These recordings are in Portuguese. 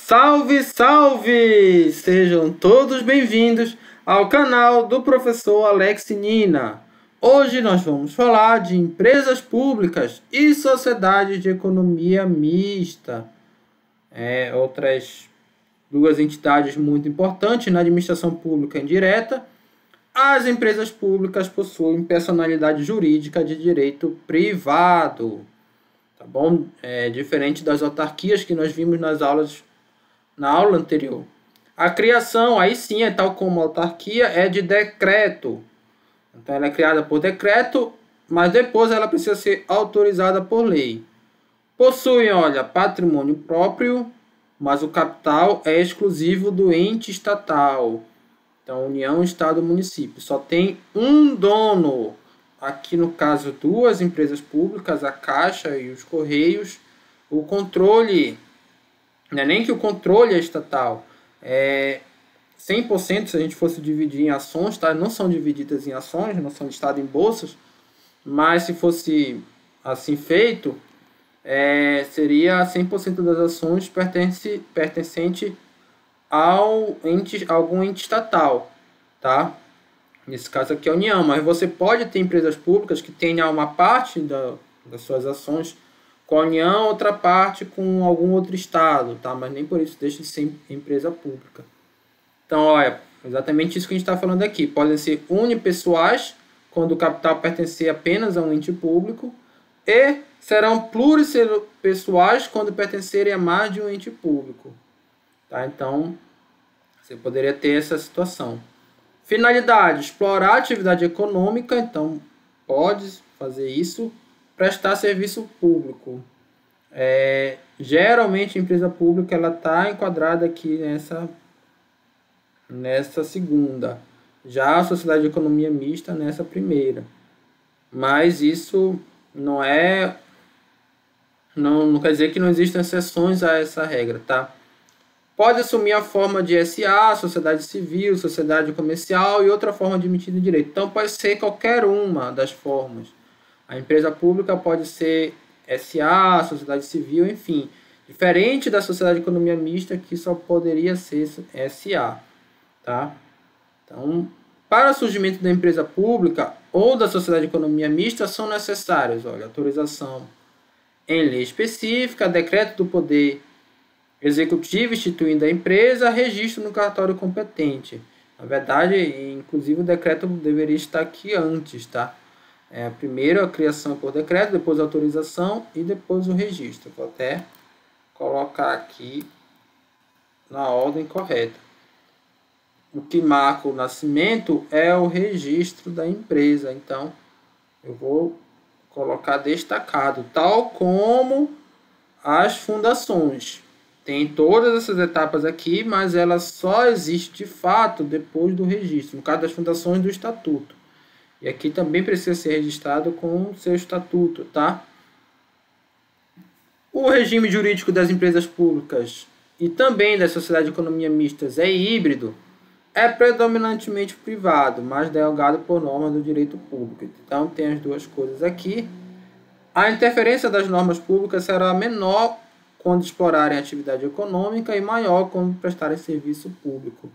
Salve, salve! Sejam todos bem-vindos ao canal do professor Alex Nina. Hoje nós vamos falar de empresas públicas e sociedades de economia mista. Outras duas entidades muito importantes na administração pública indireta. As empresas públicas possuem personalidade jurídica de direito privado. Tá bom? Diferente das autarquias que nós vimos na aula anterior. A criação, aí sim, tal como a autarquia, é de decreto. Então, ela é criada por decreto, mas depois ela precisa ser autorizada por lei. Possuem, patrimônio próprio, mas o capital é exclusivo do ente estatal. Então, União, Estado, Município. Só tem um dono. Aqui, no caso, duas empresas públicas, a Caixa e os Correios. O controle, não é nem que o controle é estatal, 100% se a gente fosse dividir em ações, tá? Não são divididas em ações, não são listadas em bolsas, mas se fosse assim feito, seria 100% das ações pertencente a algum ente estatal, tá? Nesse caso aqui é a União, mas você pode ter empresas públicas que tenham uma parte das suas ações com a União, outra parte com algum outro estado, tá? Mas nem por isso deixa de ser empresa pública. Então, exatamente isso que a gente está falando aqui. Podem ser unipessoais, quando o capital pertencer apenas a um ente público, e serão pluripessoais quando pertencerem a mais de um ente público. Tá? Então, você poderia ter essa situação. Finalidade, explorar a atividade econômica, então pode fazer isso, prestar serviço público. Geralmente a empresa pública está enquadrada aqui nessa segunda. Já a sociedade de economia mista nessa primeira. Mas isso não quer dizer que não existam exceções a essa regra, tá? Pode assumir a forma de SA, sociedade civil, sociedade comercial e outra forma de emitir direito. Então, pode ser qualquer uma das formas. A empresa pública pode ser SA, sociedade civil, enfim. Diferente da sociedade de economia mista, que só poderia ser SA. Tá? Então, para o surgimento da empresa pública ou da sociedade de economia mista, são necessários autorização em lei específica, decreto do Poder Executivo instituindo a empresa, registro no cartório competente. Na verdade, inclusive o decreto deveria estar aqui antes, tá? Primeiro a criação por decreto, depois a autorização e depois o registro. Vou até colocar aqui na ordem correta. O que marca o nascimento é o registro da empresa. Então, eu vou colocar destacado, tal como as fundações. Tem todas essas etapas aqui, mas ela só existe de fato depois do registro, no caso das fundações do estatuto. E aqui também precisa ser registrado com o seu estatuto, tá? O regime jurídico das empresas públicas e também da sociedade de economia mistas é híbrido, é predominantemente privado, mas derogado por normas do direito público. Então tem as duas coisas aqui. A interferência das normas públicas será menor quando explorarem atividade econômica e maior quando prestarem serviço público.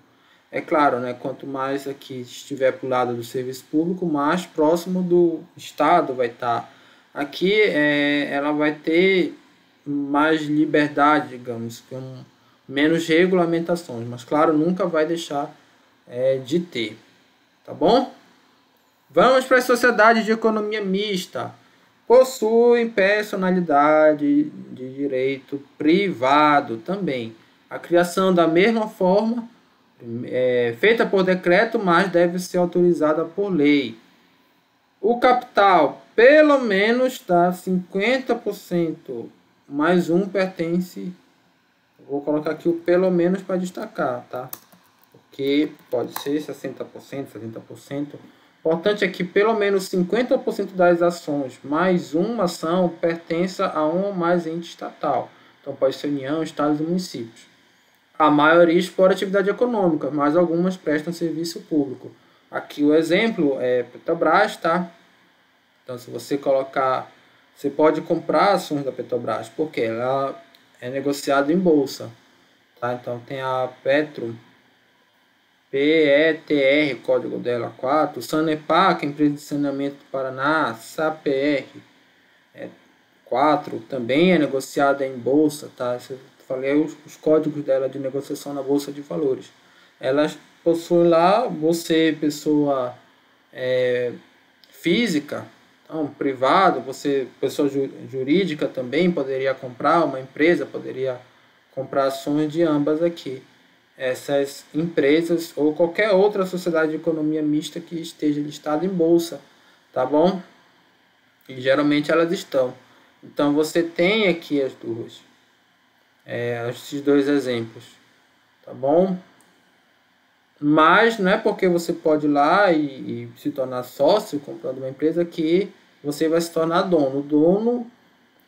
É claro, né, quanto mais aqui estiver para o lado do serviço público, mais próximo do Estado vai estar. Aqui ela vai ter mais liberdade, digamos, com menos regulamentações, mas claro, nunca vai deixar de ter. Tá bom? Vamos para as sociedades de economia mista. Possuem personalidade de direito privado também. A criação da mesma forma feita por decreto, mas deve ser autorizada por lei. O capital, pelo menos, 50%, mais um pertence. Vou colocar aqui o pelo menos para destacar, tá? Porque pode ser 60%, 70%. O importante é que pelo menos 50% das ações mais uma ação pertença a um ou mais ente estatal. Então pode ser União, Estados e municípios. A maioria explora atividade econômica, mas algumas prestam serviço público. Aqui o exemplo é Petrobras, tá? Então se você colocar, você pode comprar ações da Petrobras, porque ela é negociada em bolsa. tá? Então tem a Petro, PETR, código dela 4, Sanepar, que é a empresa de saneamento do Paraná, SAPR 4, também é negociada em bolsa, tá? Eu falei os códigos dela de negociação na bolsa de valores. Elas possuem lá, você, pessoa física, então, privado, você, pessoa jurídica também poderia comprar, uma empresa poderia comprar ações de ambas aqui. Essas empresas ou qualquer outra sociedade de economia mista que esteja listada em bolsa, tá bom? E geralmente elas estão. Então você tem aqui as duas, esses dois exemplos, tá bom? Mas não é porque você pode ir lá e se tornar sócio comprando uma empresa que você vai se tornar dono. O dono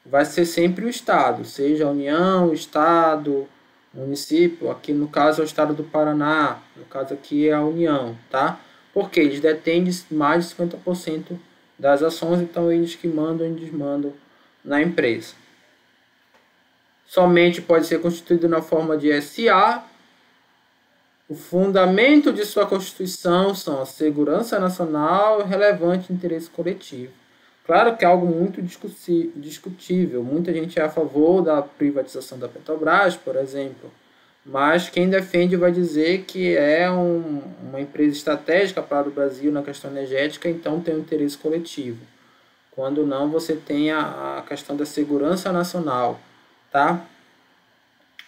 vai ser sempre o Estado, seja a União, o Estado, município. Aqui no caso é o Estado do Paraná, no caso aqui é a União, tá? Porque eles detêm mais de 50% das ações, então eles que mandam e desmandam na empresa. Somente pode ser constituído na forma de SA. O fundamento de sua Constituição são a segurança nacional e o relevante interesse coletivo. Claro que é algo muito discutível. Muita gente é a favor da privatização da Petrobras, por exemplo. Mas quem defende vai dizer que é uma empresa estratégica para o Brasil na questão energética, então tem um interesse coletivo. Quando não, você tem a questão da segurança nacional, tá?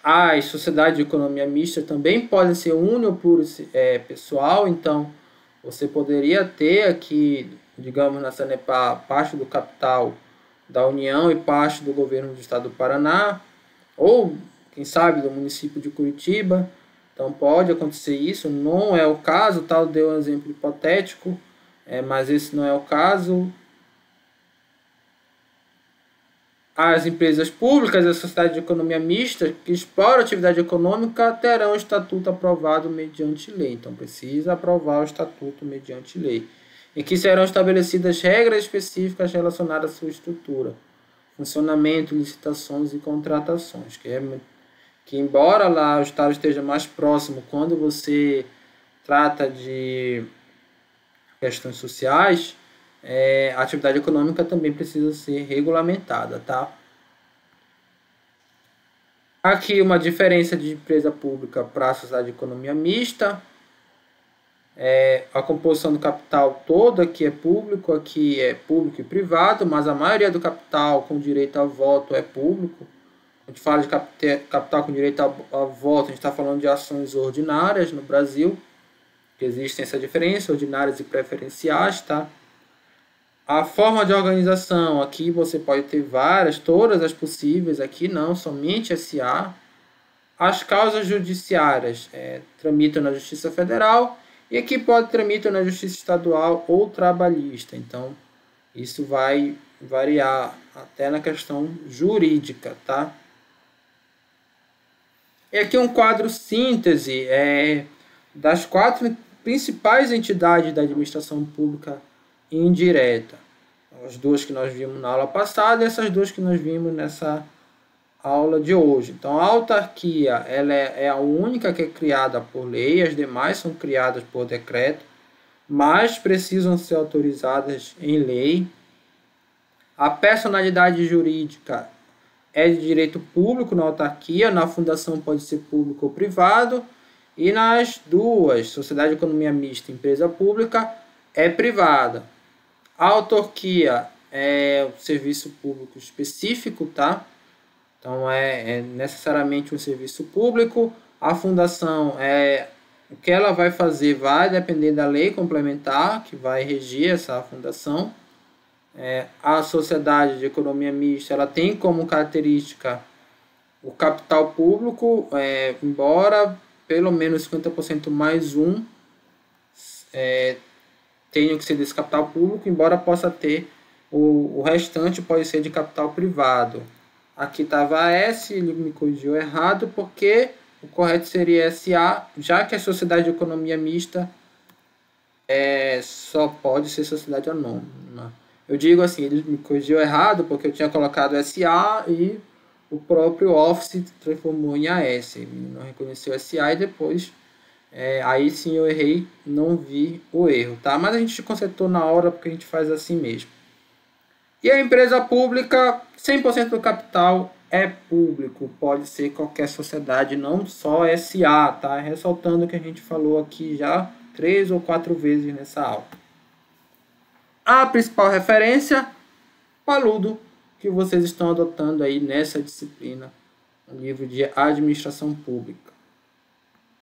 As sociedades de economia mista também podem ser uni ou pluripessoal, então você poderia ter aqui, digamos, na Sanepar, parte do capital da União e parte do governo do estado do Paraná, ou, quem sabe, do município de Curitiba. Então pode acontecer isso, não é o caso, tal, deu um exemplo hipotético, mas esse não é o caso. As empresas públicas e a sociedade de economia mista que exploram atividade econômica terão o estatuto aprovado mediante lei. Então, precisa aprovar o estatuto mediante lei. Em que serão estabelecidas regras específicas relacionadas à sua estrutura, funcionamento, licitações e contratações. Que embora lá o Estado esteja mais próximo quando você trata de questões sociais, a atividade econômica também precisa ser regulamentada, tá? Aqui uma diferença de empresa pública para a sociedade de economia mista. A composição do capital todo aqui é público e privado, mas a maioria do capital com direito a voto é público. A gente fala de capital com direito a voto, a gente está falando de ações ordinárias no Brasil, que existem essa diferença, ordinárias e preferenciais, tá? A forma de organização, aqui você pode ter várias, todas as possíveis, aqui não, somente SA. As causas judiciárias tramitam na Justiça Federal e aqui pode tramitar na Justiça Estadual ou Trabalhista. Então, isso vai variar até na questão jurídica, tá? E aqui um quadro síntese das 4 principais entidades da administração pública indireta. As 2 que nós vimos na aula passada e essas 2 que nós vimos nessa aula de hoje. Então, a autarquia ela é a única que é criada por lei, as demais são criadas por decreto, mas precisam ser autorizadas em lei. A personalidade jurídica é de direito público na autarquia, na fundação pode ser público ou privado, e nas duas, sociedade de economia mista e empresa pública, é privada. A autarquia é um serviço público específico, tá? Então, é necessariamente um serviço público. A fundação, o que ela vai fazer vai depender da lei complementar, que vai regir essa fundação. A sociedade de economia mista, ela tem como característica o capital público, embora pelo menos 50% mais um tenha que ser desse capital público, embora possa ter, o restante pode ser de capital privado. Aqui estava S, ele me corrigiu errado, porque o correto seria SA, já que a sociedade de economia mista só pode ser sociedade anônima. Eu digo assim, ele me corrigiu errado, porque eu tinha colocado SA e o próprio Office transformou em AS. Ele não reconheceu SA e depois, aí sim eu errei, não vi o erro, tá? Mas a gente consertou na hora porque a gente faz assim mesmo. E a empresa pública, 100% do capital é público, pode ser qualquer sociedade, não só SA, tá? Ressaltando o que a gente falou aqui já 3 ou 4 vezes nessa aula. A principal referência, Paludo, que vocês estão adotando aí nessa disciplina, no livro de Administração Pública.